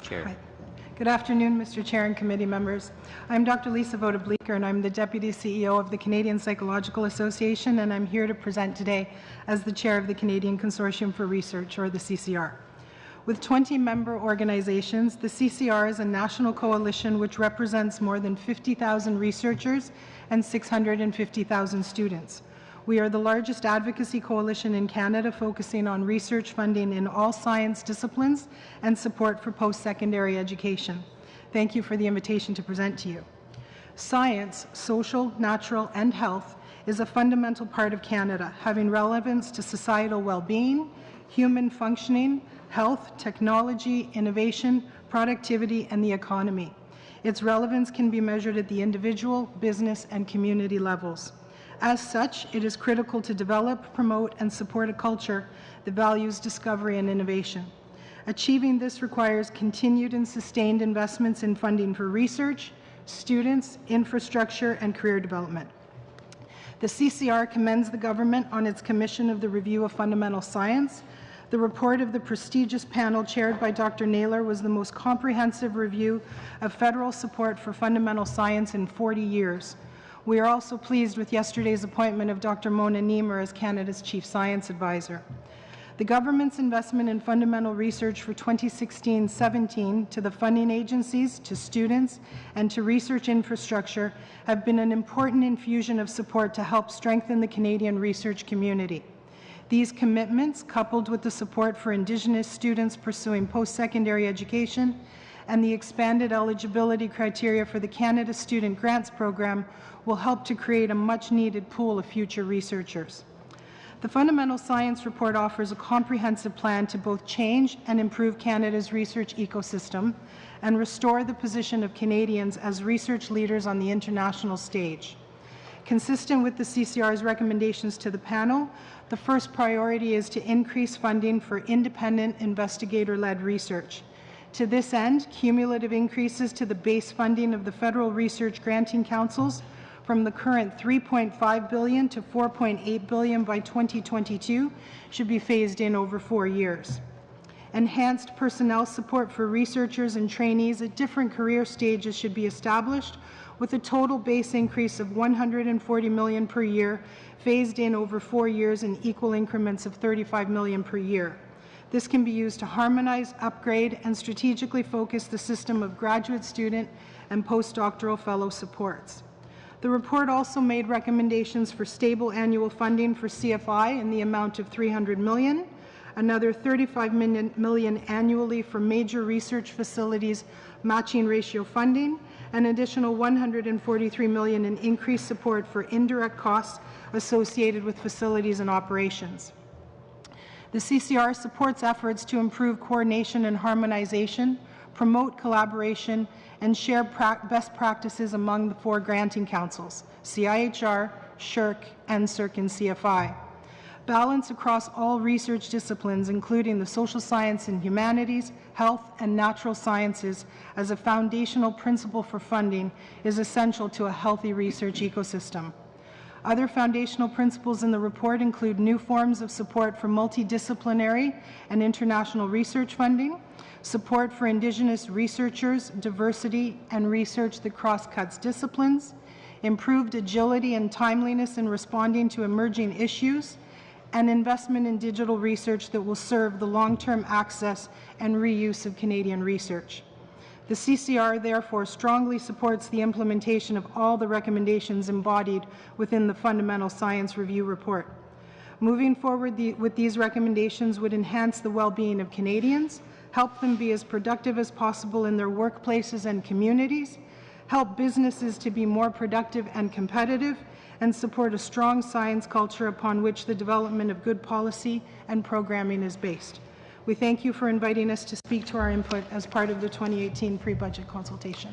Chair. Hi. Good afternoon, Mr. Chair and committee members. I'm Dr. Lisa Votta-Bleeker, and I'm the Deputy CEO of the Canadian Psychological Association, and I'm here to present today as the Chair of the Canadian Consortium for Research, or the CCR. With 20 member organizations, the CCR is a national coalition which represents more than 50,000 researchers and 650,000 students. We are the largest advocacy coalition in Canada focusing on research funding in all science disciplines and support for post-secondary education. Thank you for the invitation to present to you. Science, social, natural, and health is a fundamental part of Canada, having relevance to societal well-being, human functioning, health, technology, innovation, productivity, and the economy. Its relevance can be measured at the individual, business, and community levels. As such, it is critical to develop, promote, and support a culture that values discovery and innovation. Achieving this requires continued and sustained investments in funding for research, students, infrastructure, and career development. The CCR commends the government on its commission of the review of fundamental science. The report of the prestigious panel chaired by Dr. Naylor was the most comprehensive review of federal support for fundamental science in 40 years. We are also pleased with yesterday's appointment of Dr. Mona Niemer as Canada's Chief Science Advisor. The government's investment in fundamental research for 2016-17 to the funding agencies, to students, and to research infrastructure have been an important infusion of support to help strengthen the Canadian research community. These commitments, coupled with the support for Indigenous students pursuing post-secondary education and the expanded eligibility criteria for the Canada Student Grants Program, will help to create a much-needed pool of future researchers. The Fundamental Science Report offers a comprehensive plan to both change and improve Canada's research ecosystem and restore the position of Canadians as research leaders on the international stage. Consistent with the CCR's recommendations to the panel, the first priority is to increase funding for independent investigator-led research. To this end, cumulative increases to the base funding of the federal research granting councils from the current $3.5 billion to $4.8 billion by 2022 should be phased in over 4 years. Enhanced personnel support for researchers and trainees at different career stages should be established, with a total base increase of $140 million per year, phased in over 4 years in equal increments of $35 million per year. This can be used to harmonize, upgrade, and strategically focus the system of graduate student and postdoctoral fellow supports. The report also made recommendations for stable annual funding for CFI in the amount of $300 million, another $35 million annually for major research facilities matching ratio funding, an additional $143 million in increased support for indirect costs associated with facilities and operations. The CCR supports efforts to improve coordination and harmonization, promote collaboration, and share best practices among the 4 granting councils, CIHR, SSHRC, NSERC, and CFI. Balance across all research disciplines, including the social science and humanities, health, and natural sciences, as a foundational principle for funding is essential to a healthy research ecosystem. Other foundational principles in the report include new forms of support for multidisciplinary and international research funding, support for Indigenous researchers, diversity, and research that cross-cuts disciplines, improved agility and timeliness in responding to emerging issues, and investment in digital research that will serve the long-term access and reuse of Canadian research. The CCR therefore strongly supports the implementation of all the recommendations embodied within the Fundamental Science Review Report. Moving forward with these recommendations would enhance the well-being of Canadians, help them be as productive as possible in their workplaces and communities, help businesses to be more productive and competitive, and support a strong science culture upon which the development of good policy and programming is based. We thank you for inviting us to speak to our input as part of the 2018 pre-budget consultation.